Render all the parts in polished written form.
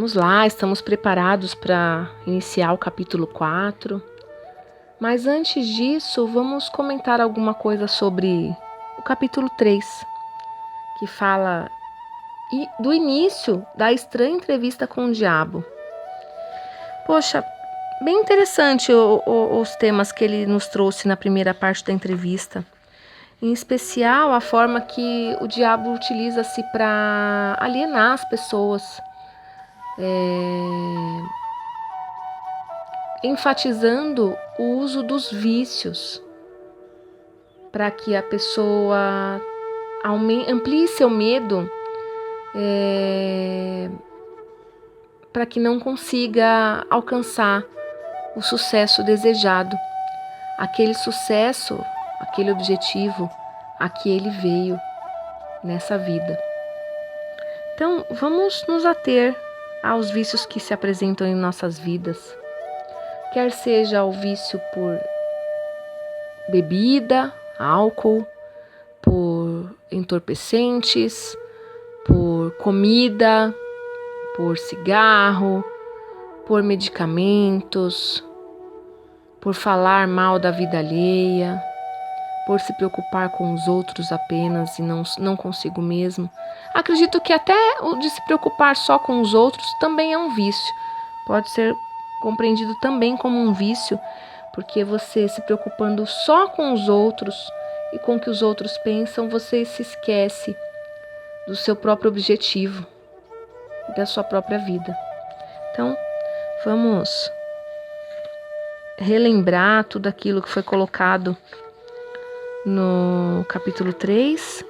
Vamos lá, estamos preparados para iniciar o capítulo 4. Mas antes disso, vamos comentar alguma coisa sobre o capítulo 3, que fala do início da estranha entrevista com o diabo. Poxa, bem interessante os temas que ele nos trouxe na primeira parte da entrevista. Em especial, a forma que o diabo utiliza-se para alienar as pessoas. Enfatizando o uso dos vícios para que a pessoa amplie seu medo, para que não consiga alcançar o sucesso desejado, aquele sucesso, aquele objetivo a que ele veio nessa vida. Então, vamos nos ater aos vícios que se apresentam em nossas vidas. Quer seja o vício por bebida, álcool, por entorpecentes, por comida, por cigarro, por medicamentos, por falar mal da vida alheia, por se preocupar com os outros apenas e não consigo mesmo. Acredito que até o de se preocupar só com os outros também é um vício. Pode ser compreendido também como um vício, porque você se preocupando só com os outros e com o que os outros pensam, você se esquece do seu próprio objetivo e da sua própria vida. Então, vamos relembrar tudo aquilo que foi colocado no capítulo 3,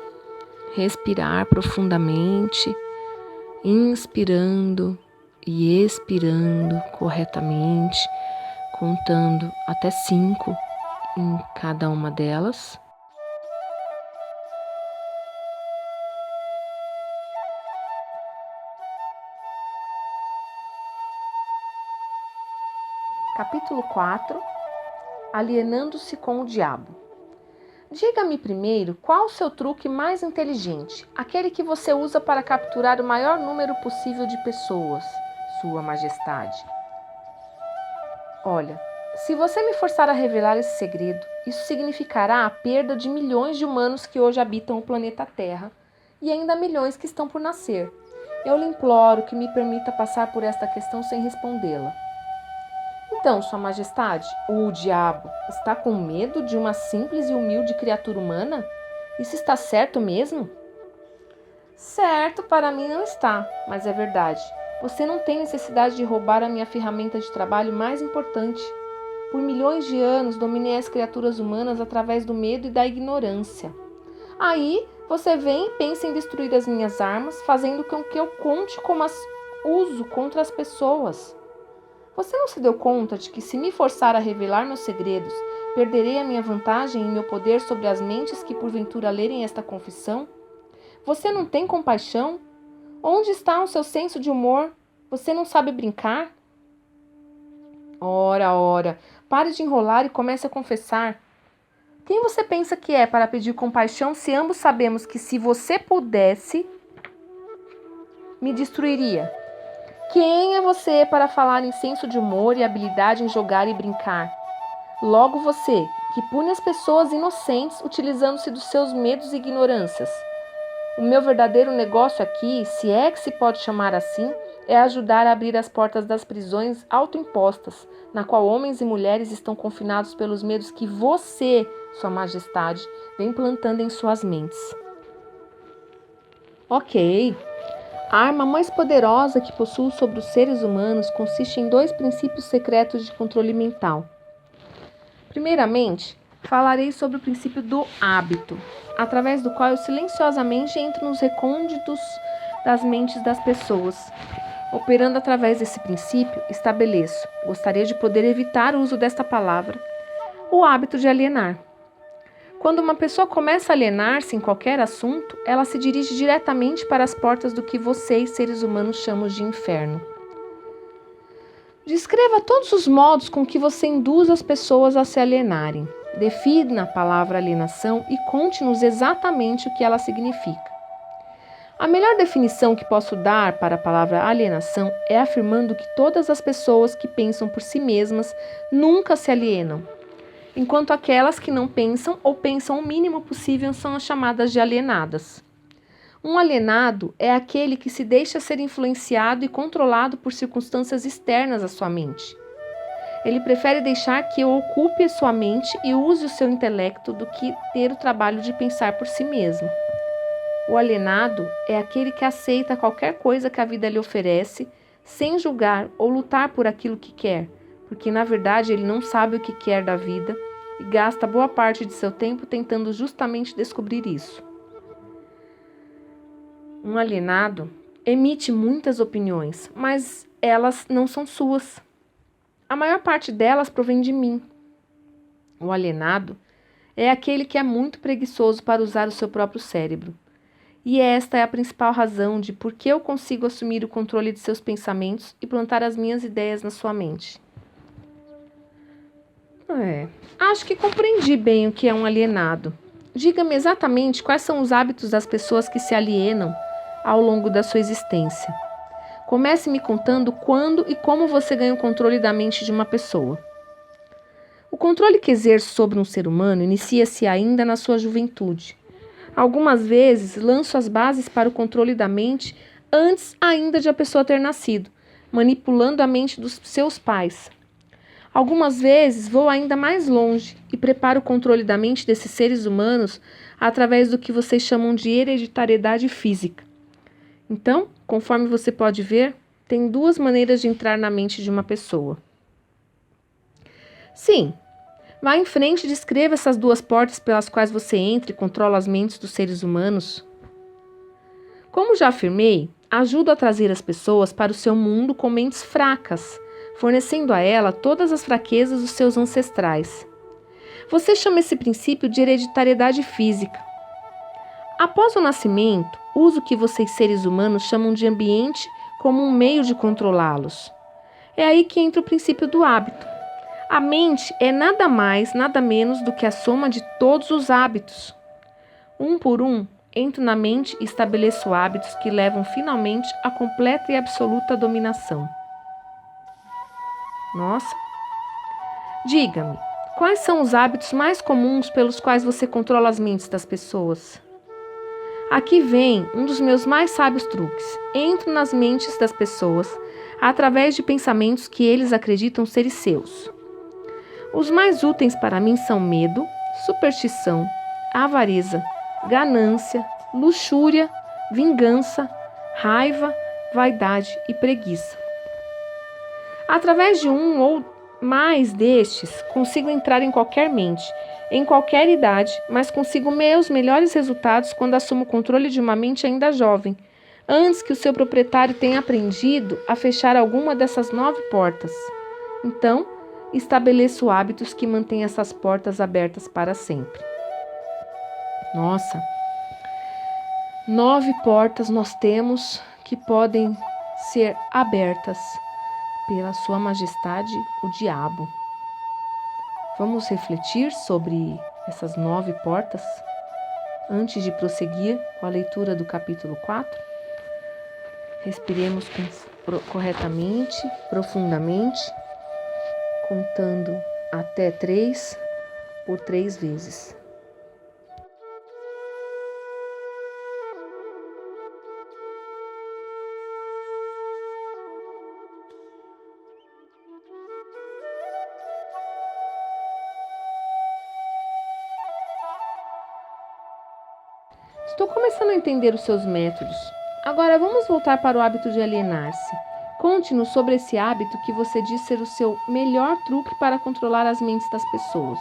respirar profundamente, inspirando e expirando corretamente, contando até 5 em cada uma delas. Capítulo 4. Alienando-se com o diabo. Diga-me primeiro qual o seu truque mais inteligente, aquele que você usa para capturar o maior número possível de pessoas, Sua Majestade. Olha, se você me forçar a revelar esse segredo, isso significará a perda de milhões de humanos que hoje habitam o planeta Terra e ainda milhões que estão por nascer. Eu lhe imploro que me permita passar por esta questão sem respondê-la. Então, Sua Majestade, o diabo está com medo de uma simples e humilde criatura humana? Isso está certo mesmo? Certo, para mim não está, mas é verdade. Você não tem necessidade de roubar a minha ferramenta de trabalho mais importante. Por milhões de anos, dominei as criaturas humanas através do medo e da ignorância. Aí, você vem e pensa em destruir as minhas armas, fazendo com que eu conte como as uso contra as pessoas. Você não se deu conta de que, se me forçar a revelar meus segredos, perderei a minha vantagem e meu poder sobre as mentes que porventura lerem esta confissão? Você não tem compaixão? Onde está o seu senso de humor? Você não sabe brincar? Ora, pare de enrolar e comece a confessar. Quem você pensa que é para pedir compaixão se ambos sabemos que, se você pudesse, me destruiria? Quem é você para falar em senso de humor e habilidade em jogar e brincar? Logo você, que pune as pessoas inocentes utilizando-se dos seus medos e ignorâncias. O meu verdadeiro negócio aqui, se é que se pode chamar assim, é ajudar a abrir as portas das prisões autoimpostas, na qual homens e mulheres estão confinados pelos medos que você, Sua Majestade, vem plantando em suas mentes. Ok. A arma mais poderosa que possuo sobre os seres humanos consiste em 2 princípios secretos de controle mental. Primeiramente, falarei sobre o princípio do hábito, através do qual eu silenciosamente entro nos recônditos das mentes das pessoas. Operando através desse princípio, estabeleço, gostaria de poder evitar o uso desta palavra, o hábito de alienar. Quando uma pessoa começa a alienar-se em qualquer assunto, ela se dirige diretamente para as portas do que vocês, seres humanos, chamam de inferno. Descreva todos os modos com que você induz as pessoas a se alienarem. Defina a palavra alienação e conte-nos exatamente o que ela significa. A melhor definição que posso dar para a palavra alienação é afirmando que todas as pessoas que pensam por si mesmas nunca se alienam, enquanto aquelas que não pensam ou pensam o mínimo possível são as chamadas de alienadas. Um alienado é aquele que se deixa ser influenciado e controlado por circunstâncias externas à sua mente. Ele prefere deixar que ocupe sua mente e use o seu intelecto do que ter o trabalho de pensar por si mesmo. O alienado é aquele que aceita qualquer coisa que a vida lhe oferece, sem julgar ou lutar por aquilo que quer, porque na verdade ele não sabe o que quer da vida e gasta boa parte de seu tempo tentando justamente descobrir isso. Um alienado emite muitas opiniões, mas elas não são suas. A maior parte delas provém de mim. O alienado é aquele que é muito preguiçoso para usar o seu próprio cérebro. E esta é a principal razão de por que eu consigo assumir o controle de seus pensamentos e plantar as minhas ideias na sua mente. Acho que compreendi bem o que é um alienado. Diga-me exatamente quais são os hábitos das pessoas que se alienam ao longo da sua existência. Comece me contando quando e como você ganha o controle da mente de uma pessoa. O controle que exerce sobre um ser humano inicia-se ainda na sua juventude. Algumas vezes lanço as bases para o controle da mente antes ainda de a pessoa ter nascido, manipulando a mente dos seus pais. Algumas vezes vou ainda mais longe e preparo o controle da mente desses seres humanos através do que vocês chamam de hereditariedade física. Então, conforme você pode ver, tem duas maneiras de entrar na mente de uma pessoa. Sim, vá em frente e descreva essas duas portas pelas quais você entra e controla as mentes dos seres humanos. Como já afirmei, ajudo a trazer as pessoas para o seu mundo com mentes fracas, fornecendo a ela todas as fraquezas dos seus ancestrais. Você chama esse princípio de hereditariedade física. Após o nascimento, uso o que vocês seres humanos chamam de ambiente como um meio de controlá-los. É aí que entra o princípio do hábito. A mente é nada mais, nada menos do que a soma de todos os hábitos. Um por um, entro na mente e estabeleço hábitos que levam finalmente à completa e absoluta dominação. Nossa! Diga-me, quais são os hábitos mais comuns pelos quais você controla as mentes das pessoas? Aqui vem um dos meus mais sábios truques. Entro nas mentes das pessoas através de pensamentos que eles acreditam serem seus. Os mais úteis para mim são medo, superstição, avareza, ganância, luxúria, vingança, raiva, vaidade e preguiça. Através de um ou mais destes, consigo entrar em qualquer mente, em qualquer idade, mas consigo meus melhores resultados quando assumo o controle de uma mente ainda jovem, antes que o seu proprietário tenha aprendido a fechar alguma dessas 9 portas. Então, estabeleço hábitos que mantêm essas portas abertas para sempre. Nossa! 9 portas nós temos que podem ser abertas pela Sua Majestade, o Diabo. Vamos refletir sobre essas 9 portas antes de prosseguir com a leitura do capítulo 4? Respiremos corretamente, profundamente, contando até 3 por 3 vezes. Estou começando a entender os seus métodos. Agora vamos voltar para o hábito de alienar-se. Conte-nos sobre esse hábito que você diz ser o seu melhor truque para controlar as mentes das pessoas.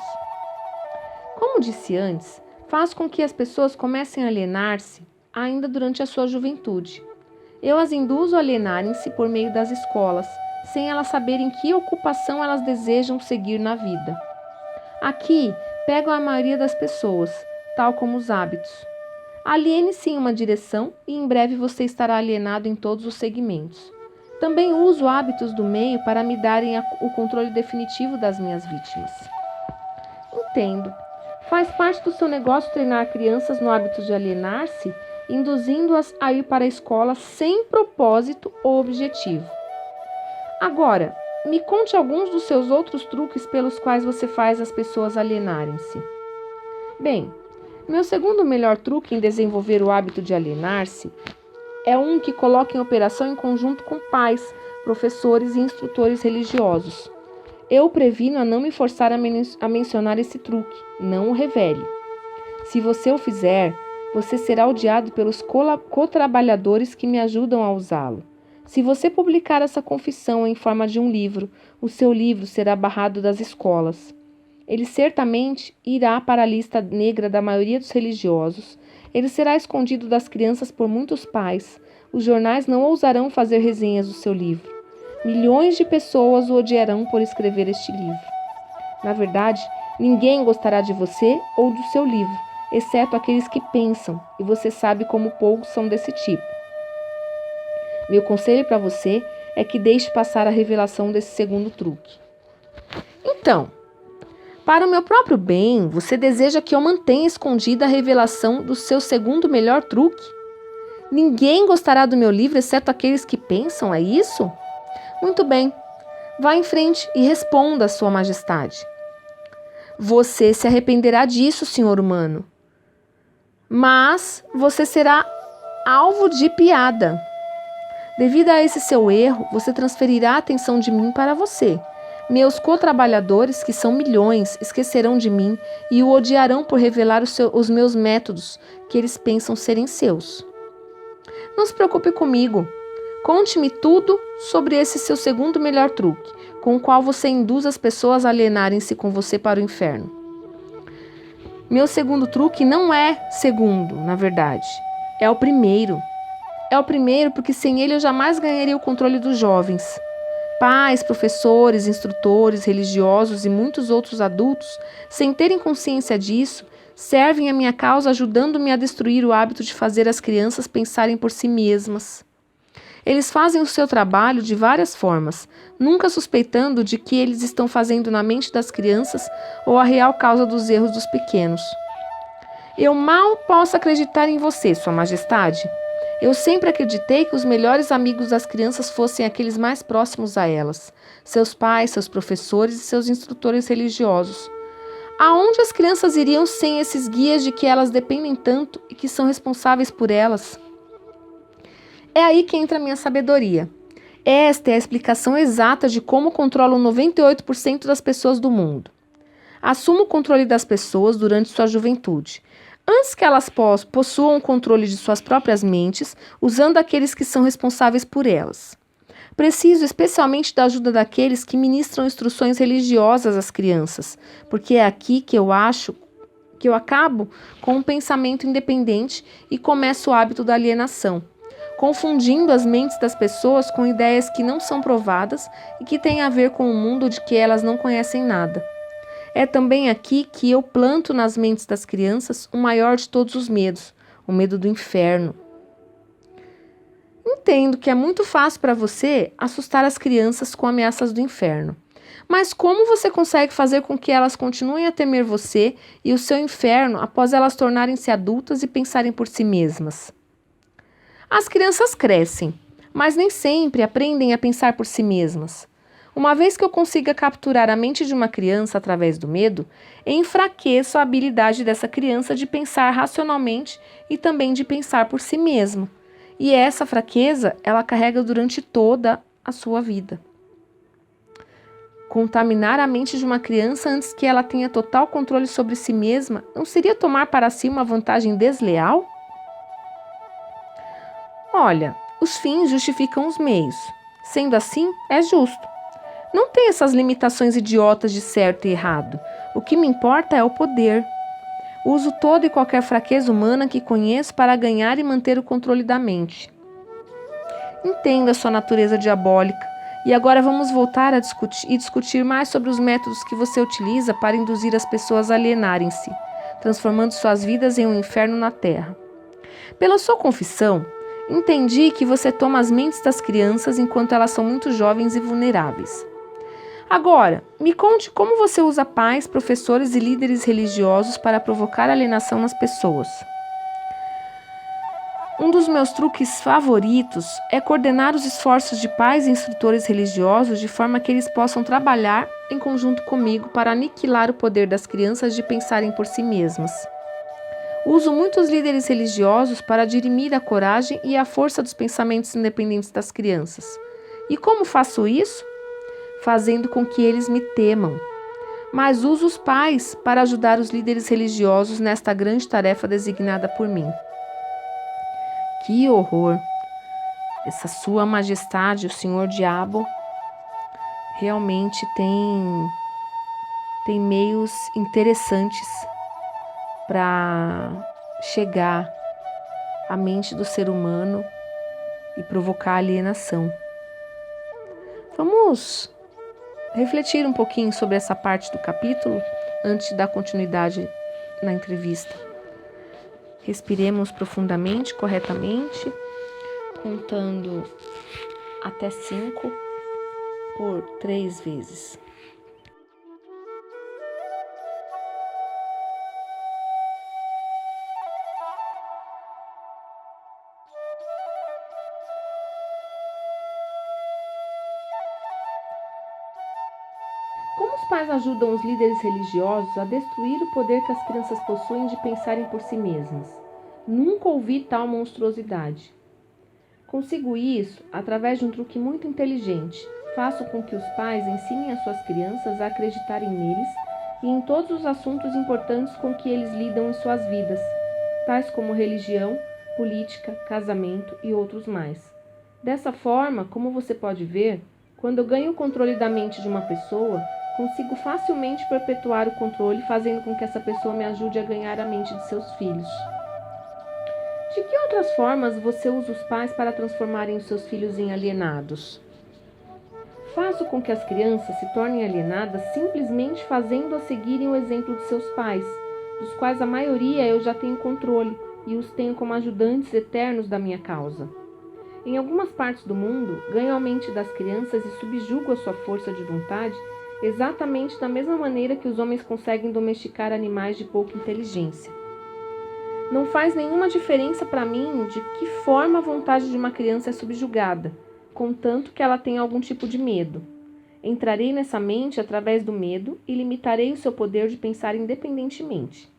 Como disse antes, faz com que as pessoas comecem a alienar-se ainda durante a sua juventude. Eu as induzo a alienarem-se por meio das escolas, sem elas saberem que ocupação elas desejam seguir na vida. Aqui pego a maioria das pessoas, tal como os hábitos. Aliene-se em uma direção e em breve você estará alienado em todos os segmentos. Também uso hábitos do meio para me darem o controle definitivo das minhas vítimas. Entendo. Faz parte do seu negócio treinar crianças no hábito de alienar-se induzindo-as a ir para a escola sem propósito ou objetivo. Agora, me conte alguns dos seus outros truques pelos quais você faz as pessoas alienarem-se. Bem, meu segundo melhor truque em desenvolver o hábito de alienar-se é um que coloca em operação em conjunto com pais, professores e instrutores religiosos. Eu previno a não me forçar a mencionar esse truque, não o revele. Se você o fizer, você será odiado pelos co-trabalhadores que me ajudam a usá-lo. Se você publicar essa confissão em forma de um livro, o seu livro será barrado das escolas. Ele certamente irá para a lista negra da maioria dos religiosos. Ele será escondido das crianças por muitos pais. Os jornais não ousarão fazer resenhas do seu livro. Milhões de pessoas o odiarão por escrever este livro. Na verdade, ninguém gostará de você ou do seu livro, exceto aqueles que pensam, e você sabe como poucos são desse tipo. Meu conselho para você é que deixe passar a revelação desse segundo truque. Então, para o meu próprio bem, você deseja que eu mantenha escondida a revelação do seu segundo melhor truque? Ninguém gostará do meu livro, exceto aqueles que pensam, é isso? Muito bem, vá em frente e responda, Sua Majestade. Você se arrependerá disso, senhor humano. Mas você será alvo de piada. Devido a esse seu erro, você transferirá a atenção de mim para você. Meus co-trabalhadores, que são milhões, esquecerão de mim e o odiarão por revelar os meus métodos, que eles pensam serem seus. Não se preocupe comigo. Conte-me tudo sobre esse seu segundo melhor truque, com o qual você induz as pessoas a alienarem-se com você para o inferno. Meu segundo truque não é segundo, na verdade. É o primeiro. É o primeiro porque sem ele eu jamais ganharia o controle dos jovens. Pais, professores, instrutores, religiosos e muitos outros adultos, sem terem consciência disso, servem a minha causa ajudando-me a destruir o hábito de fazer as crianças pensarem por si mesmas. Eles fazem o seu trabalho de várias formas, nunca suspeitando de que eles estão fazendo na mente das crianças ou a real causa dos erros dos pequenos. Eu mal posso acreditar em você, Sua Majestade. Eu sempre acreditei que os melhores amigos das crianças fossem aqueles mais próximos a elas, seus pais, seus professores e seus instrutores religiosos. Aonde as crianças iriam sem esses guias de que elas dependem tanto e que são responsáveis por elas? É aí que entra a minha sabedoria. Esta é a explicação exata de como controlo 98% das pessoas do mundo. Assumo o controle das pessoas durante sua juventude. Antes que elas possuam o controle de suas próprias mentes, usando aqueles que são responsáveis por elas. Preciso especialmente da ajuda daqueles que ministram instruções religiosas às crianças, porque é aqui que eu acabo com um pensamento independente e começo o hábito da alienação, confundindo as mentes das pessoas com ideias que não são provadas e que têm a ver com um mundo de que elas não conhecem nada. É também aqui que eu planto nas mentes das crianças o maior de todos os medos, o medo do inferno. Entendo que é muito fácil para você assustar as crianças com ameaças do inferno. Mas como você consegue fazer com que elas continuem a temer você e o seu inferno após elas tornarem-se adultas e pensarem por si mesmas? As crianças crescem, mas nem sempre aprendem a pensar por si mesmas. Uma vez que eu consiga capturar a mente de uma criança através do medo, enfraqueço a habilidade dessa criança de pensar racionalmente e também de pensar por si mesma. E essa fraqueza ela carrega durante toda a sua vida. Contaminar a mente de uma criança antes que ela tenha total controle sobre si mesma não seria tomar para si uma vantagem desleal? Olha, os fins justificam os meios. Sendo assim, é justo. Não tem essas limitações idiotas de certo e errado. O que me importa é o poder. Uso toda e qualquer fraqueza humana que conheço para ganhar e manter o controle da mente. Entenda a sua natureza diabólica. E agora vamos voltar a discutir mais sobre os métodos que você utiliza para induzir as pessoas a alienarem-se, transformando suas vidas em um inferno na Terra. Pela sua confissão, entendi que você toma as mentes das crianças enquanto elas são muito jovens e vulneráveis. Agora, me conte como você usa pais, professores e líderes religiosos para provocar alienação nas pessoas. Um dos meus truques favoritos é coordenar os esforços de pais e instrutores religiosos de forma que eles possam trabalhar em conjunto comigo para aniquilar o poder das crianças de pensarem por si mesmas. Uso muitos líderes religiosos para dirimir a coragem e a força dos pensamentos independentes das crianças. E como faço isso? Fazendo com que eles me temam. Mas uso os pais para ajudar os líderes religiosos nesta grande tarefa designada por mim. Que horror! Essa Sua Majestade, o Senhor Diabo, realmente tem meios interessantes para chegar à mente do ser humano e provocar alienação. Vamos refletir um pouquinho sobre essa parte do capítulo antes de dar continuidade na entrevista. Respiremos profundamente, corretamente, contando até 5 por 3 vezes. Como os pais ajudam os líderes religiosos a destruir o poder que as crianças possuem de pensarem por si mesmas? Nunca ouvi tal monstruosidade. Consigo isso através de um truque muito inteligente. Faço com que os pais ensinem as suas crianças a acreditarem neles e em todos os assuntos importantes com que eles lidam em suas vidas, tais como religião, política, casamento e outros mais. Dessa forma, como você pode ver, quando eu ganho o controle da mente de uma pessoa, consigo facilmente perpetuar o controle, fazendo com que essa pessoa me ajude a ganhar a mente de seus filhos. De que outras formas você usa os pais para transformarem os seus filhos em alienados? Faço com que as crianças se tornem alienadas simplesmente fazendo-as seguirem o exemplo de seus pais, dos quais a maioria eu já tenho controle e os tenho como ajudantes eternos da minha causa. Em algumas partes do mundo, ganho a mente das crianças e subjugo a sua força de vontade exatamente da mesma maneira que os homens conseguem domesticar animais de pouca inteligência. Não faz nenhuma diferença para mim de que forma a vontade de uma criança é subjugada, contanto que ela tenha algum tipo de medo. Entrarei nessa mente através do medo e limitarei o seu poder de pensar independentemente.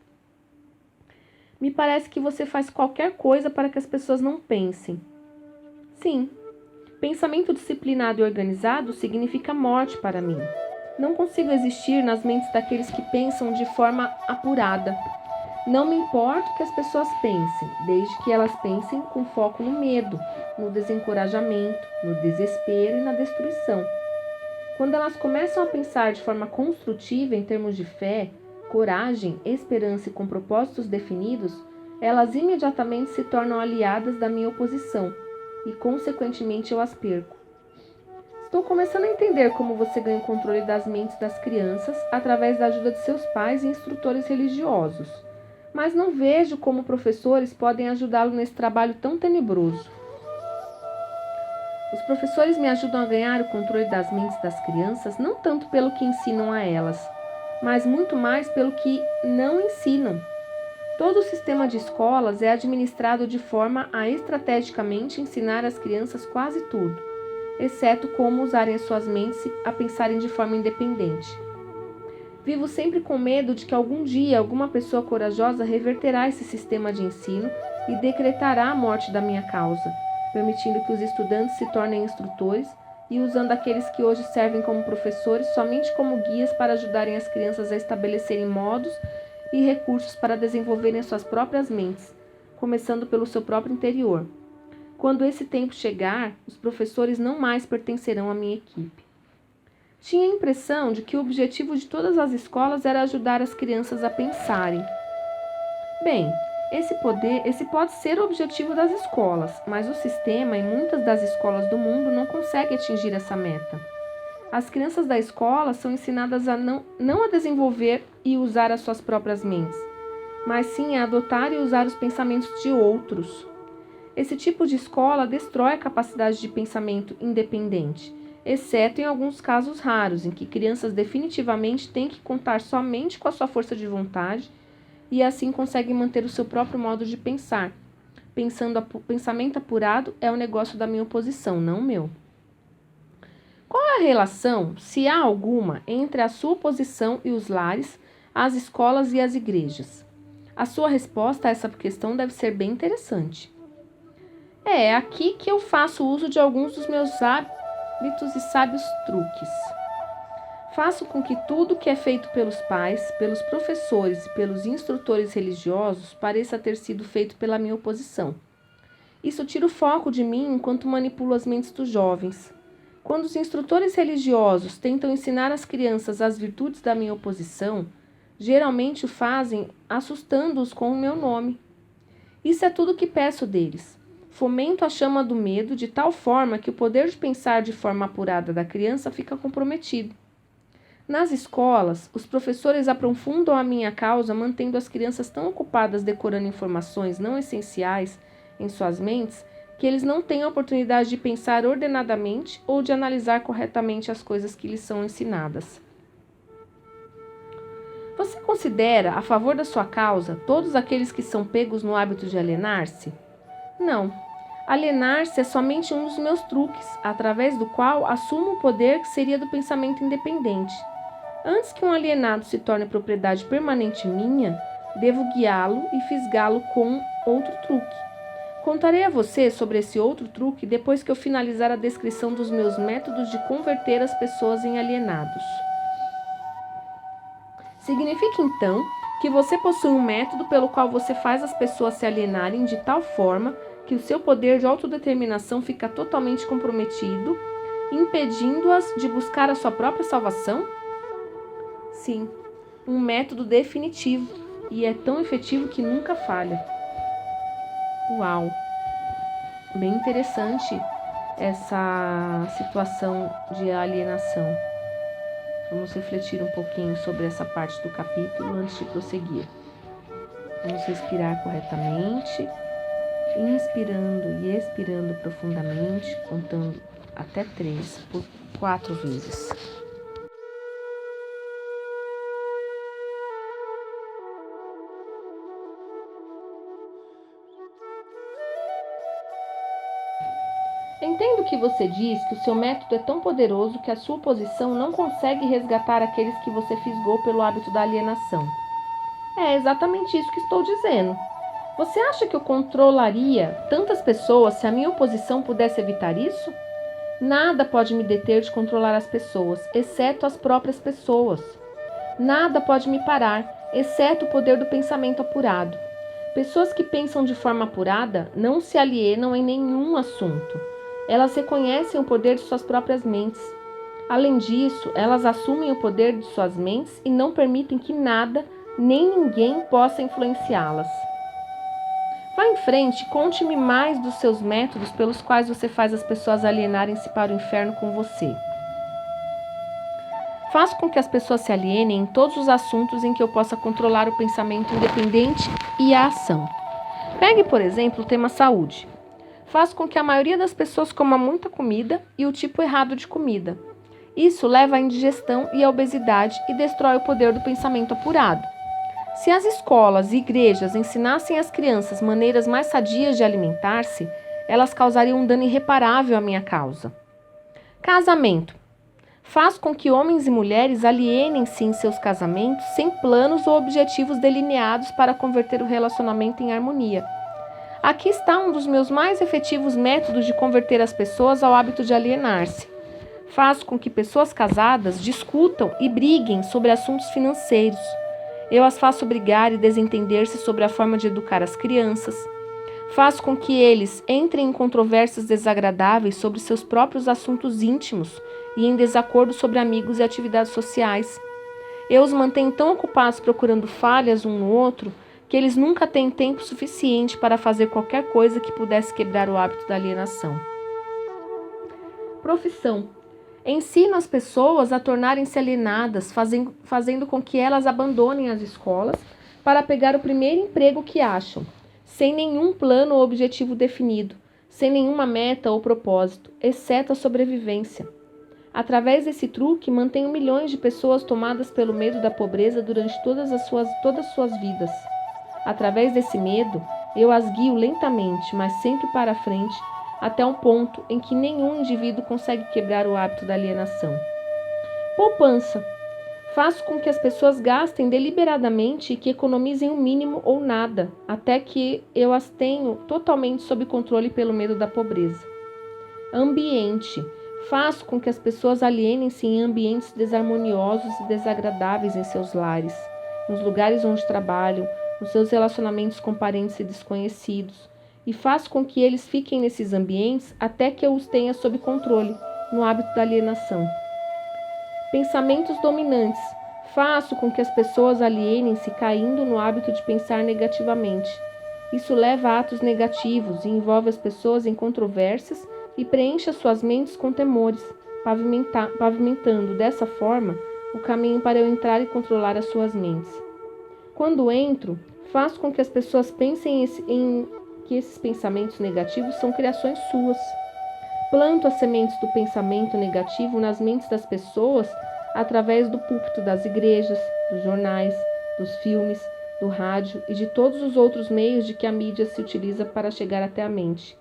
Me parece que você faz qualquer coisa para que as pessoas não pensem. Sim, pensamento disciplinado e organizado significa morte para mim. Não consigo existir nas mentes daqueles que pensam de forma apurada. Não me importa o que as pessoas pensem, desde que elas pensem com foco no medo, no desencorajamento, no desespero e na destruição. Quando elas começam a pensar de forma construtiva em termos de fé, coragem, esperança e com propósitos definidos, elas imediatamente se tornam aliadas da minha oposição e, consequentemente, eu as perco. Estou começando a entender como você ganha o controle das mentes das crianças através da ajuda de seus pais e instrutores religiosos, mas não vejo como professores podem ajudá-lo nesse trabalho tão tenebroso. Os professores me ajudam a ganhar o controle das mentes das crianças não tanto pelo que ensinam a elas, mas muito mais pelo que não ensinam. Todo o sistema de escolas é administrado de forma a estrategicamente ensinar às crianças quase tudo, exceto como usarem as suas mentes a pensarem de forma independente. Vivo sempre com medo de que algum dia alguma pessoa corajosa reverterá esse sistema de ensino e decretará a morte da minha causa, permitindo que os estudantes se tornem instrutores e usando aqueles que hoje servem como professores somente como guias para ajudarem as crianças a estabelecerem modos e recursos para desenvolverem as suas próprias mentes, começando pelo seu próprio interior. Quando esse tempo chegar, os professores não mais pertencerão à minha equipe. Tinha a impressão de que o objetivo de todas as escolas era ajudar as crianças a pensarem. Bem, esse pode ser o objetivo das escolas, mas o sistema em muitas das escolas do mundo não consegue atingir essa meta. As crianças da escola são ensinadas a não a desenvolver e usar as suas próprias mentes, mas sim a adotar e usar os pensamentos de outros. Esse tipo de escola destrói a capacidade de pensamento independente, exceto em alguns casos raros, em que crianças definitivamente têm que contar somente com a sua força de vontade e assim conseguem manter o seu próprio modo de pensar, pensamento apurado é o negócio da minha oposição, não meu. Qual é a relação, se há alguma, entre a sua oposição e os lares, as escolas e as igrejas? A sua resposta a essa questão deve ser bem interessante. É aqui que eu faço uso de alguns dos meus hábitos e sábios truques. Faço com que tudo que é feito pelos pais, pelos professores e pelos instrutores religiosos pareça ter sido feito pela minha oposição. Isso tira o foco de mim enquanto manipulo as mentes dos jovens. Quando os instrutores religiosos tentam ensinar às crianças as virtudes da minha oposição, geralmente o fazem assustando-os com o meu nome. Isso é tudo que peço deles. Fomento a chama do medo de tal forma que o poder de pensar de forma apurada da criança fica comprometido. Nas escolas, os professores aprofundam a minha causa mantendo as crianças tão ocupadas decorando informações não essenciais em suas mentes que eles não têm a oportunidade de pensar ordenadamente ou de analisar corretamente as coisas que lhes são ensinadas. Você considera, a favor da sua causa, todos aqueles que são pegos no hábito de alienar-se? Não. Alienar-se é somente um dos meus truques, através do qual assumo o poder que seria do pensamento independente. Antes que um alienado se torne propriedade permanente minha, devo guiá-lo e fisgá-lo com outro truque. Contarei a você sobre esse outro truque depois que eu finalizar a descrição dos meus métodos de converter as pessoas em alienados. Significa, então, que você possui um método pelo qual você faz as pessoas se alienarem de tal forma que o seu poder de autodeterminação fica totalmente comprometido, impedindo-as de buscar a sua própria salvação? Sim, um método definitivo, e é tão efetivo que nunca falha. Uau! Bem interessante essa situação de alienação. Vamos refletir um pouquinho sobre essa parte do capítulo antes de prosseguir. Vamos respirar corretamente, inspirando e expirando profundamente, contando até 3 por 4 vezes. Entendo que você diz que o seu método é tão poderoso que a sua oposição não consegue resgatar aqueles que você fisgou pelo hábito da alienação. É exatamente isso que estou dizendo. Você acha que eu controlaria tantas pessoas se a minha oposição pudesse evitar isso? Nada pode me deter de controlar as pessoas, exceto as próprias pessoas. Nada pode me parar, exceto o poder do pensamento apurado. Pessoas que pensam de forma apurada não se alienam em nenhum assunto. Elas reconhecem o poder de suas próprias mentes. Além disso, elas assumem o poder de suas mentes e não permitem que nada, nem ninguém possa influenciá-las. Vá em frente e conte-me mais dos seus métodos pelos quais você faz as pessoas alienarem-se para o inferno com você. Faço com que as pessoas se alienem em todos os assuntos em que eu possa controlar o pensamento independente e a ação. Pegue, por exemplo, o tema saúde. Faço com que a maioria das pessoas coma muita comida e o tipo errado de comida. Isso leva à indigestão e à obesidade e destrói o poder do pensamento apurado. Se as escolas e igrejas ensinassem às crianças maneiras mais sadias de alimentar-se, elas causariam um dano irreparável à minha causa. Casamento. Faz com que homens e mulheres alienem-se em seus casamentos sem planos ou objetivos delineados para converter o relacionamento em harmonia. Aqui está um dos meus mais efetivos métodos de converter as pessoas ao hábito de alienar-se. Faz com que pessoas casadas discutam e briguem sobre assuntos financeiros. Eu as faço brigar e desentender-se sobre a forma de educar as crianças. Faz com que eles entrem em controvérsias desagradáveis sobre seus próprios assuntos íntimos e em desacordo sobre amigos e atividades sociais. Eu os mantenho tão ocupados procurando falhas um no outro que eles nunca têm tempo suficiente para fazer qualquer coisa que pudesse quebrar o hábito da alienação. Profissão. Ensino as pessoas a tornarem-se alienadas, fazendo com que elas abandonem as escolas para pegar o primeiro emprego que acham, sem nenhum plano ou objetivo definido, sem nenhuma meta ou propósito, exceto a sobrevivência. Através desse truque, mantenho milhões de pessoas tomadas pelo medo da pobreza durante todas suas vidas. Através desse medo, Eu as guio lentamente, mas sempre para frente, até um ponto em que nenhum indivíduo consegue quebrar o hábito da alienação. Poupança. Faço com que as pessoas gastem deliberadamente e que economizem o mínimo ou nada, até que eu as tenho totalmente sob controle pelo medo da pobreza. Ambiente. Faço com que as pessoas alienem-se em ambientes desarmoniosos e desagradáveis em seus lares, nos lugares onde trabalham, nos seus relacionamentos com parentes e desconhecidos, e faço com que eles fiquem nesses ambientes até que eu os tenha sob controle, no hábito da alienação. Pensamentos dominantes. Faço com que as pessoas alienem-se caindo no hábito de pensar negativamente. Isso leva a atos negativos e envolve as pessoas em controvérsias e preenche as suas mentes com temores, pavimentando dessa forma o caminho para eu entrar e controlar as suas mentes. Quando entro, faço com que as pessoas pensem que esses pensamentos negativos são criações suas. Planto as sementes do pensamento negativo nas mentes das pessoas através do púlpito das igrejas, dos jornais, dos filmes, do rádio e de todos os outros meios de que a mídia se utiliza para chegar até a mente.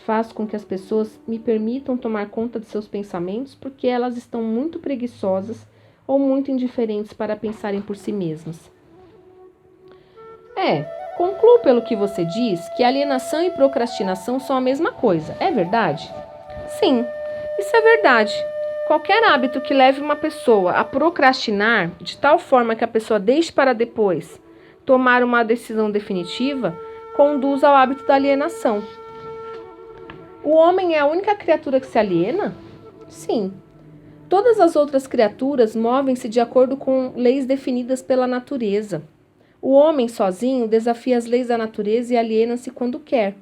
Faço com que as pessoas me permitam tomar conta de seus pensamentos porque elas estão muito preguiçosas ou muito indiferentes para pensarem por si mesmas. Concluo pelo que você diz que alienação e procrastinação são a mesma coisa, é verdade? Sim, isso é verdade. Qualquer hábito que leve uma pessoa a procrastinar de tal forma que a pessoa deixe para depois tomar uma decisão definitiva, conduz ao hábito da alienação. O homem é a única criatura que se aliena? Sim. Todas as outras criaturas movem-se de acordo com leis definidas pela natureza. O homem sozinho desafia as leis da natureza e aliena-se quando quer.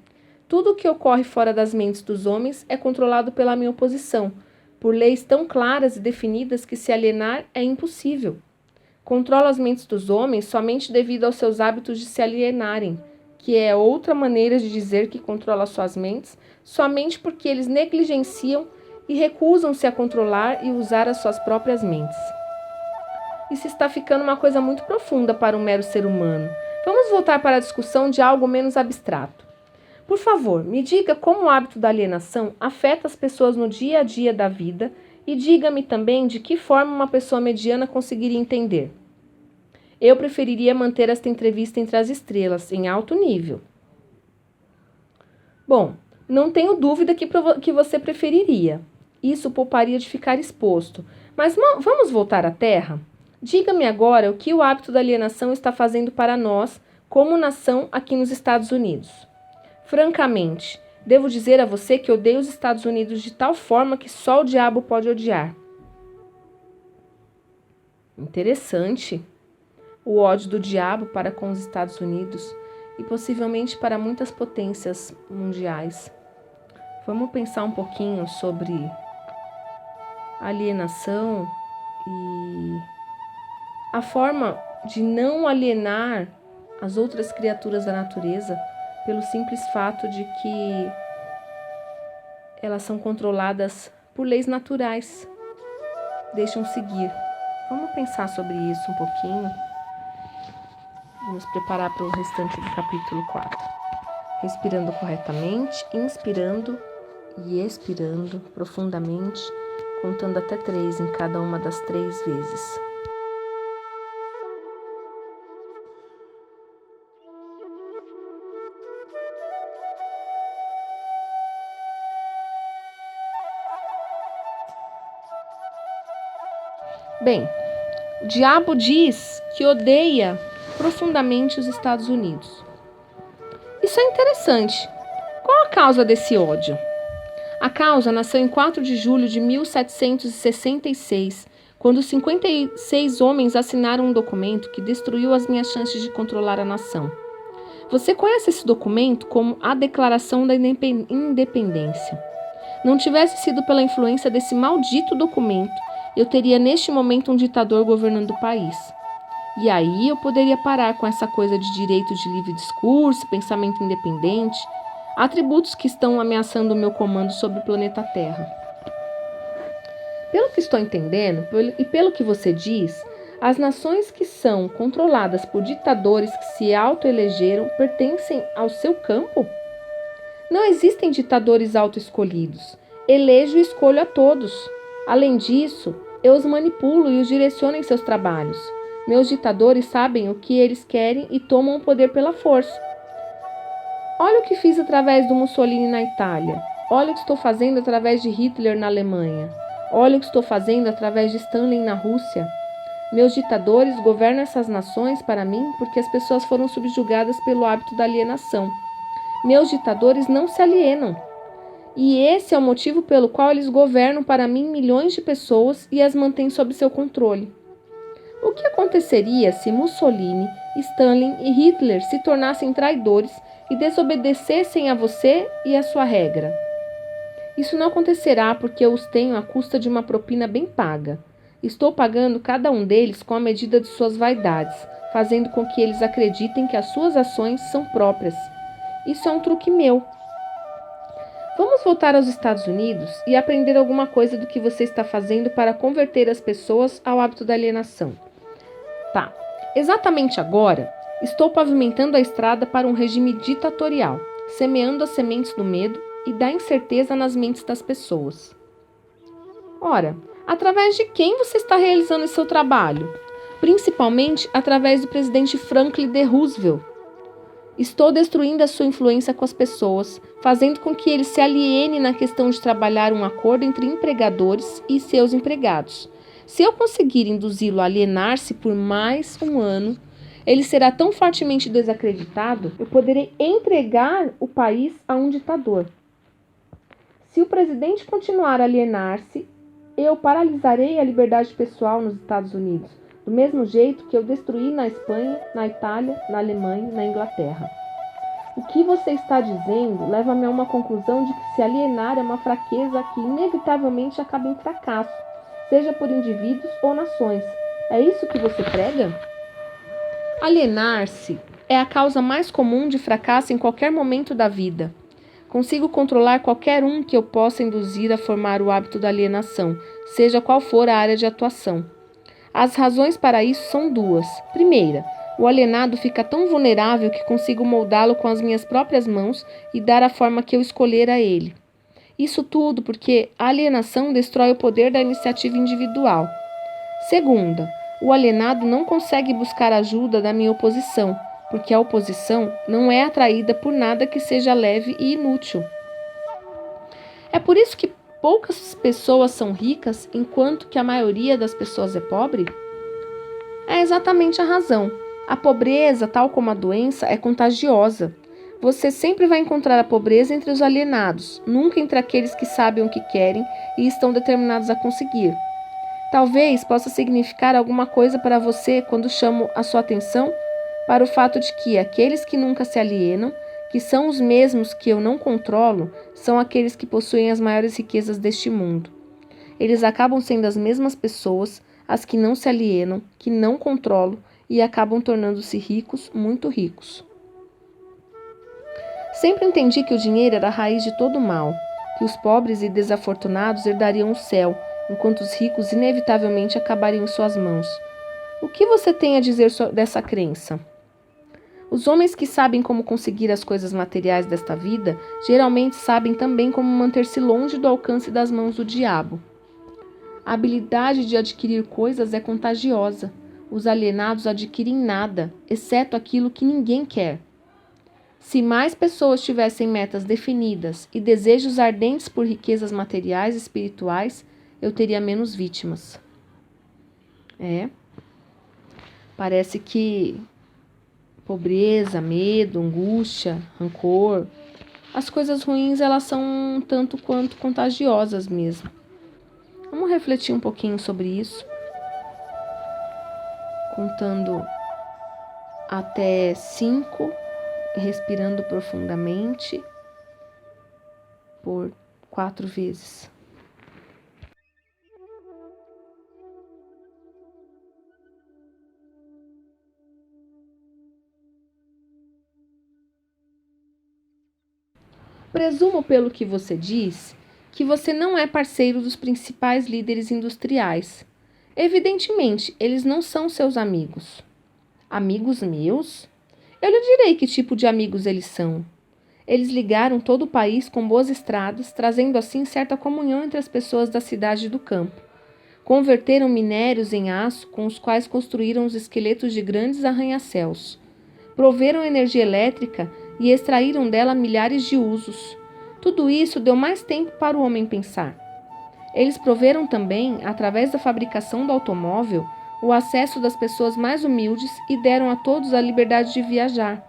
Tudo o que ocorre fora das mentes dos homens é controlado pela minha oposição, por leis tão claras e definidas que se alienar é impossível. Controlo as mentes dos homens somente devido aos seus hábitos de se alienarem, que é outra maneira de dizer que controla suas mentes somente porque eles negligenciam e recusam-se a controlar e usar as suas próprias mentes. Isso está ficando uma coisa muito profunda para um mero ser humano. Vamos voltar para a discussão de algo menos abstrato. Por favor, me diga como o hábito da alienação afeta as pessoas no dia a dia da vida e diga-me também de que forma uma pessoa mediana conseguiria entender. Eu preferiria manter esta entrevista entre as estrelas, em alto nível. Bom, não tenho dúvida que você preferiria. Isso pouparia de ficar exposto. Mas vamos voltar à Terra? Diga-me agora o que o hábito da alienação está fazendo para nós, como nação aqui nos Estados Unidos. Francamente, devo dizer a você que odeio os Estados Unidos de tal forma que só o diabo pode odiar. Interessante. O ódio do diabo para com os Estados Unidos e possivelmente para muitas potências mundiais. Vamos pensar um pouquinho sobre alienação e a forma de não alienar as outras criaturas da natureza pelo simples fato de que elas são controladas por leis naturais. Deixam seguir. Vamos pensar sobre isso um pouquinho. Vamos preparar para o restante do capítulo 4. Respirando corretamente, inspirando e expirando profundamente, contando até 3 em cada uma das 3 vezes. Bem, o diabo diz que odeia profundamente os Estados Unidos. Isso é interessante. Qual a causa desse ódio? A causa nasceu em 4 de julho de 1766, quando 56 homens assinaram um documento que destruiu as minhas chances de controlar a nação. Você conhece esse documento como a Declaração da Independência. Não tivesse sido pela influência desse maldito documento, eu teria neste momento um ditador governando o país. E aí eu poderia parar com essa coisa de direito de livre discurso, pensamento independente, atributos que estão ameaçando o meu comando sobre o planeta Terra. Pelo que estou entendendo e pelo que você diz, As nações que são controladas por ditadores que se autoelegeram pertencem ao seu campo? Não existem ditadores autoescolhidos. Elejo e escolho a todos. Além disso, eu os manipulo e os direciono em seus trabalhos. Meus ditadores sabem o que eles querem e tomam o poder pela força. Olha o que fiz através do Mussolini na Itália. Olha o que estou fazendo através de Hitler na Alemanha. Olha o que estou fazendo através de Stalin na Rússia. Meus ditadores governam essas nações para mim porque as pessoas foram subjugadas pelo hábito da alienação. Meus ditadores não se alienam. E esse é o motivo pelo qual eles governam para mim milhões de pessoas e as mantêm sob seu controle. O que aconteceria se Mussolini, Stalin e Hitler se tornassem traidores e desobedecessem a você e a sua regra? Isso não acontecerá porque eu os tenho à custa de uma propina bem paga. Estou pagando cada um deles com a medida de suas vaidades, fazendo com que eles acreditem que as suas ações são próprias. Isso é um truque meu. Vamos voltar aos Estados Unidos e aprender alguma coisa do que você está fazendo para converter as pessoas ao hábito da alienação. Tá, exatamente agora, estou pavimentando a estrada para um regime ditatorial, semeando as sementes do medo e da incerteza nas mentes das pessoas. Ora, através de quem você está realizando esse seu trabalho? Principalmente através do presidente Franklin D. Roosevelt. Estou destruindo a sua influência com as pessoas, fazendo com que eles se alienem na questão de trabalhar um acordo entre empregadores e seus empregados. Se eu conseguir induzi-lo a alienar-se por mais um ano, ele será tão fortemente desacreditado, eu poderei entregar o país a um ditador. Se o presidente continuar a alienar-se, eu paralisarei a liberdade pessoal nos Estados Unidos, do mesmo jeito que eu destruí na Espanha, na Itália, na Alemanha e na Inglaterra. O que você está dizendo leva-me a uma conclusão de que se alienar é uma fraqueza que inevitavelmente acaba em fracasso, seja por indivíduos ou nações. É isso que você prega? Alienar-se é a causa mais comum de fracasso em qualquer momento da vida. Consigo controlar qualquer um que eu possa induzir a formar o hábito da alienação, seja qual for a área de atuação. As razões para isso são duas. Primeira, o alienado fica tão vulnerável que consigo moldá-lo com as minhas próprias mãos e dar a forma que eu escolher a ele. Isso tudo porque a alienação destrói o poder da iniciativa individual. Segunda, o alienado não consegue buscar ajuda da minha oposição, porque a oposição não é atraída por nada que seja leve e inútil. É por isso que poucas pessoas são ricas, enquanto que a maioria das pessoas é pobre? É exatamente a razão. A pobreza, tal como a doença, é contagiosa. Você sempre vai encontrar a pobreza entre os alienados, nunca entre aqueles que sabem o que querem e estão determinados a conseguir. Talvez possa significar alguma coisa para você quando chamo a sua atenção para o fato de que aqueles que nunca se alienam, que são os mesmos que eu não controlo, são aqueles que possuem as maiores riquezas deste mundo. Eles acabam sendo as mesmas pessoas, as que não se alienam, que não controlo e acabam tornando-se ricos, muito ricos. Sempre entendi que o dinheiro era a raiz de todo o mal, que os pobres e desafortunados herdariam o céu, enquanto os ricos inevitavelmente acabariam em suas mãos. O que você tem a dizer dessa crença? Os homens que sabem como conseguir as coisas materiais desta vida, geralmente sabem também como manter-se longe do alcance das mãos do diabo. A habilidade de adquirir coisas é contagiosa. Os alienados adquirem nada, exceto aquilo que ninguém quer. Se mais pessoas tivessem metas definidas e desejos ardentes por riquezas materiais e espirituais, eu teria menos vítimas. Parece que pobreza, medo, angústia, rancor, as coisas ruins, elas são um tanto quanto contagiosas mesmo. Vamos refletir um pouquinho sobre isso, contando até 5, respirando profundamente por 4 vezes. Presumo pelo que você diz que você não é parceiro dos principais líderes industriais. Evidentemente, eles não são seus amigos. Amigos meus? Eu lhe direi que tipo de amigos eles são. Eles ligaram todo o país com boas estradas, trazendo assim certa comunhão entre as pessoas da cidade e do campo. Converteram minérios em aço, com os quais construíram os esqueletos de grandes arranha-céus. Proveram energia elétrica e extraíram dela milhares de usos. Tudo isso deu mais tempo para o homem pensar. Eles proveram também, através da fabricação do automóvel, o acesso das pessoas mais humildes e deram a todos a liberdade de viajar.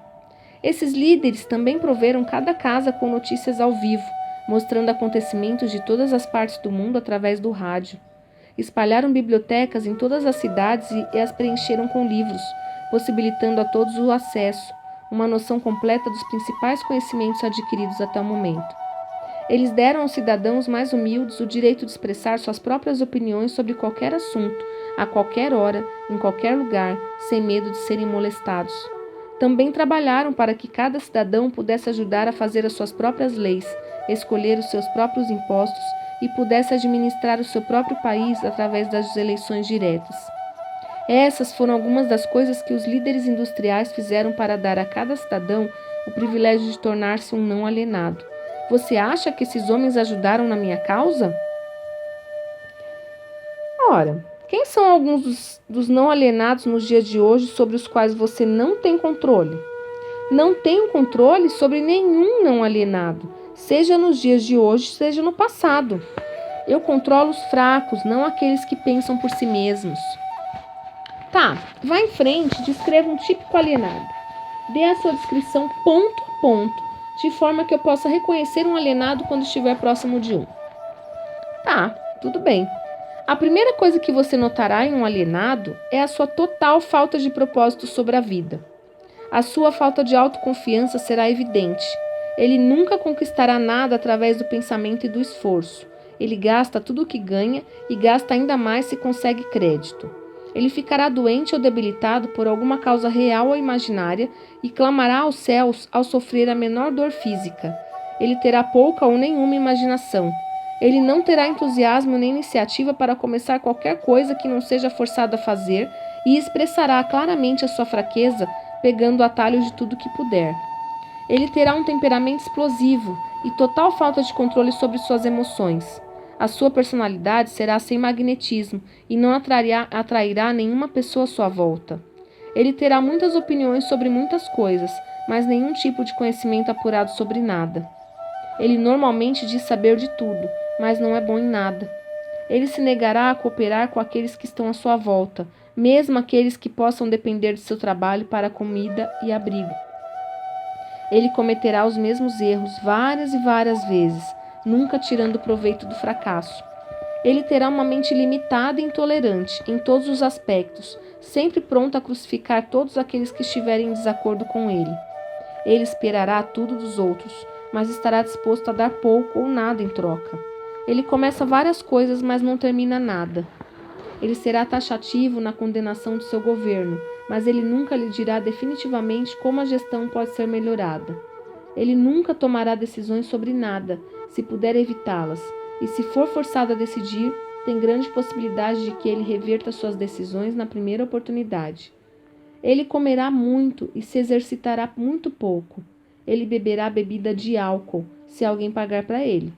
Esses líderes também proveram cada casa com notícias ao vivo, mostrando acontecimentos de todas as partes do mundo através do rádio. Espalharam bibliotecas em todas as cidades e as preencheram com livros, possibilitando a todos o acesso, uma noção completa dos principais conhecimentos adquiridos até o momento. Eles deram aos cidadãos mais humildes o direito de expressar suas próprias opiniões sobre qualquer assunto, a qualquer hora, em qualquer lugar, sem medo de serem molestados. Também trabalharam para que cada cidadão pudesse ajudar a fazer as suas próprias leis, escolher os seus próprios impostos e pudesse administrar o seu próprio país através das eleições diretas. Essas foram algumas das coisas que os líderes industriais fizeram para dar a cada cidadão o privilégio de tornar-se um não alienado. Você acha que esses homens ajudaram na minha causa? Ora, quem são alguns dos não alienados nos dias de hoje sobre os quais você não tem controle? Não tenho controle sobre nenhum não alienado, seja nos dias de hoje, seja no passado. Eu controlo os fracos, não aqueles que pensam por si mesmos. Tá, vá em frente, descreva um típico alienado. Dê a sua descrição ponto a ponto, de forma que eu possa reconhecer um alienado quando estiver próximo de um. Tá, tudo bem. A primeira coisa que você notará em um alienado é a sua total falta de propósito sobre a vida. A sua falta de autoconfiança será evidente. Ele nunca conquistará nada através do pensamento e do esforço. Ele gasta tudo o que ganha e gasta ainda mais se consegue crédito. Ele ficará doente ou debilitado por alguma causa real ou imaginária e clamará aos céus ao sofrer a menor dor física. Ele terá pouca ou nenhuma imaginação. Ele não terá entusiasmo nem iniciativa para começar qualquer coisa que não seja forçado a fazer e expressará claramente a sua fraqueza pegando atalhos de tudo que puder. Ele terá um temperamento explosivo e total falta de controle sobre suas emoções. A sua personalidade será sem magnetismo e não atrairá nenhuma pessoa à sua volta. Ele terá muitas opiniões sobre muitas coisas, mas nenhum tipo de conhecimento apurado sobre nada. Ele normalmente diz saber de tudo, mas não é bom em nada. Ele se negará a cooperar com aqueles que estão à sua volta, mesmo aqueles que possam depender de seu trabalho para comida e abrigo. Ele cometerá os mesmos erros várias e várias vezes, nunca tirando proveito do fracasso. Ele terá uma mente limitada e intolerante em todos os aspectos, sempre pronto a crucificar todos aqueles que estiverem em desacordo com ele. Ele esperará tudo dos outros, mas estará disposto a dar pouco ou nada em troca. Ele começa várias coisas, mas não termina nada. Ele será taxativo na condenação do seu governo, mas ele nunca lhe dirá definitivamente como a gestão pode ser melhorada. Ele nunca tomará decisões sobre nada, se puder evitá-las, e se for forçado a decidir, tem grande possibilidade de que ele reverta suas decisões na primeira oportunidade. Ele comerá muito e se exercitará muito pouco. Ele beberá bebida de álcool, se alguém pagar para ele.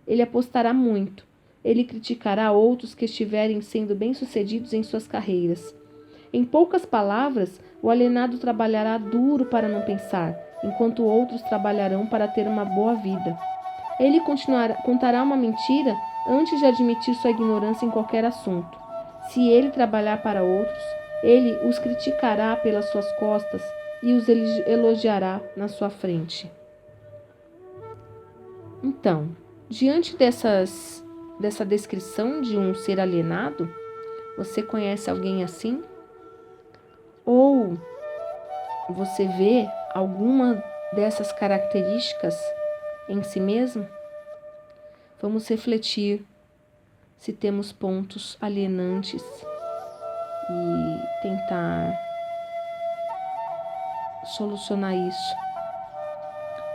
Ele apostará muito. Ele criticará outros que estiverem sendo bem-sucedidos em suas carreiras. Em poucas palavras, o alienado trabalhará duro para não pensar, enquanto outros trabalharão para ter uma boa vida. Ele contará uma mentira antes de admitir sua ignorância em qualquer assunto. Se ele trabalhar para outros, ele os criticará pelas suas costas e os elogiará na sua frente. Então, diante dessa descrição de um ser alienado, você conhece alguém assim? Ou você vê alguma dessas características em si mesmo? Vamos refletir se temos pontos alienantes e tentar solucionar isso.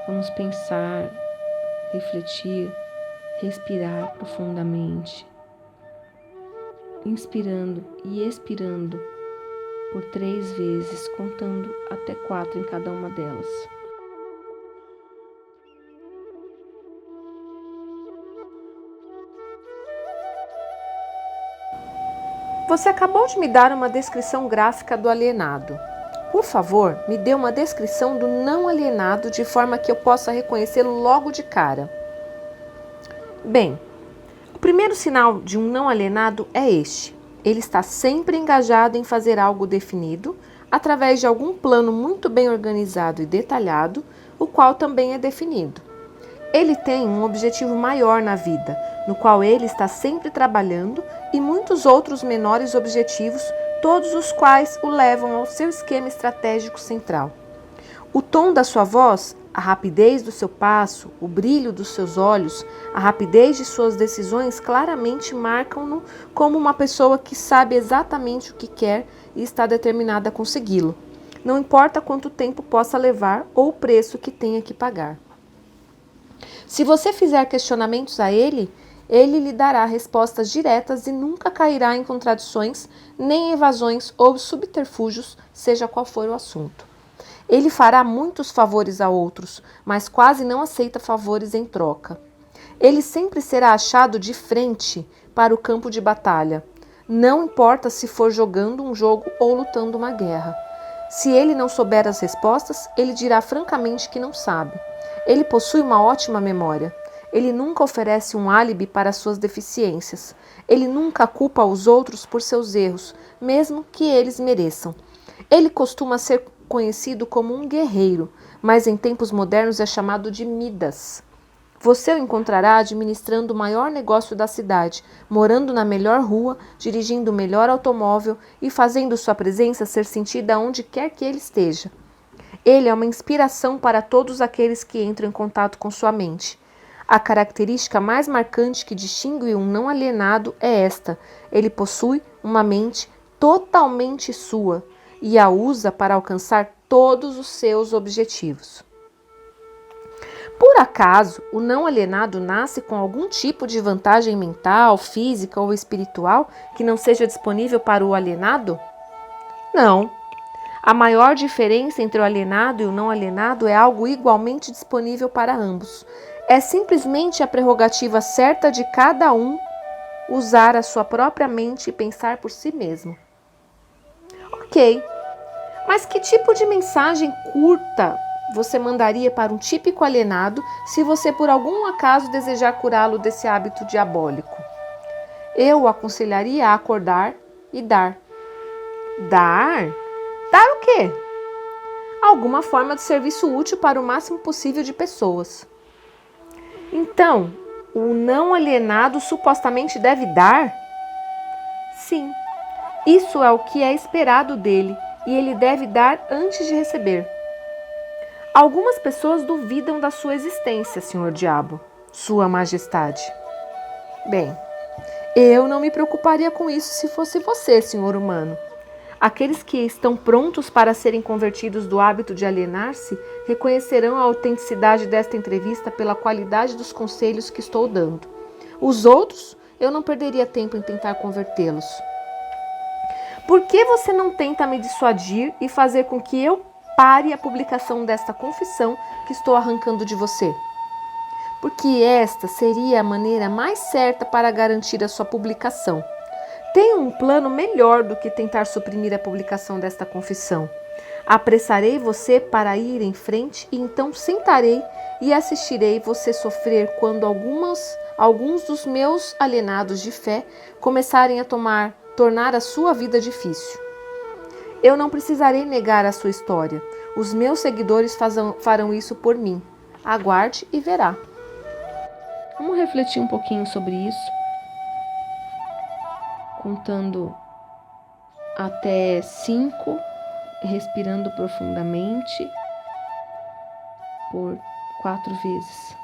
Vamos pensar, refletir, respirar profundamente inspirando e expirando por 3 vezes, contando até 4 em cada uma delas. Você acabou de me dar uma descrição gráfica do alienado. Por favor, me dê uma descrição do não alienado de forma que eu possa reconhecê-lo logo de cara. Bem, o primeiro sinal de um não alienado é este. Ele está sempre engajado em fazer algo definido, através de algum plano muito bem organizado e detalhado, o qual também é definido. Ele tem um objetivo maior na vida, no qual ele está sempre trabalhando, e muitos outros menores objetivos, todos os quais o levam ao seu esquema estratégico central. O tom da sua voz, a rapidez do seu passo, o brilho dos seus olhos, a rapidez de suas decisões claramente marcam-no como uma pessoa que sabe exatamente o que quer e está determinada a consegui-lo. Não importa quanto tempo possa levar ou o preço que tenha que pagar. Se você fizer questionamentos a ele, ele lhe dará respostas diretas e nunca cairá em contradições, nem evasões ou subterfúgios, seja qual for o assunto. Ele fará muitos favores a outros, mas quase não aceita favores em troca. Ele sempre será achado de frente para o campo de batalha. Não importa se for jogando um jogo ou lutando uma guerra. Se ele não souber as respostas, ele dirá francamente que não sabe. Ele possui uma ótima memória. Ele nunca oferece um álibi para suas deficiências. Ele nunca culpa os outros por seus erros, mesmo que eles mereçam. Ele costuma ser conhecido como um guerreiro, mas em tempos modernos é chamado de Midas. Você o encontrará administrando o maior negócio da cidade, morando na melhor rua, dirigindo o melhor automóvel e fazendo sua presença ser sentida onde quer que ele esteja. Ele é uma inspiração para todos aqueles que entram em contato com sua mente. A característica mais marcante que distingue um não alienado é esta: ele possui uma mente totalmente sua e a usa para alcançar todos os seus objetivos. Por acaso, o não alienado nasce com algum tipo de vantagem mental, física ou espiritual que não seja disponível para o alienado? Não. A maior diferença entre o alienado e o não alienado é algo igualmente disponível para ambos. É simplesmente a prerrogativa certa de cada um usar a sua própria mente e pensar por si mesmo. Ok, mas que tipo de mensagem curta você mandaria para um típico alienado se você por algum acaso desejar curá-lo desse hábito diabólico? Eu o aconselharia a acordar e dar. Dar? Dar o quê? Alguma forma de serviço útil para o máximo possível de pessoas. Então, o não alienado supostamente deve dar? Sim, isso é o que é esperado dele e ele deve dar antes de receber. Algumas pessoas duvidam da sua existência, Senhor Diabo, Sua Majestade. Bem, eu não me preocuparia com isso se fosse você, Senhor Humano. Aqueles que estão prontos para serem convertidos do hábito de alienar-se reconhecerão a autenticidade desta entrevista pela qualidade dos conselhos que estou dando. Os outros, eu não perderia tempo em tentar convertê-los. Por que você não tenta me dissuadir e fazer com que eu pare a publicação desta confissão que estou arrancando de você? Porque esta seria a maneira mais certa para garantir a sua publicação. Tenho um plano melhor do que tentar suprimir a publicação desta confissão. Apressarei você para ir em frente e então sentarei e assistirei você sofrer quando alguns dos meus alienados de fé começarem a tornar a sua vida difícil. Eu não precisarei negar a sua história. Os meus seguidores farão isso por mim. Aguarde e verá. Vamos refletir um pouquinho sobre isso. Contando até 5, respirando profundamente por 4 vezes.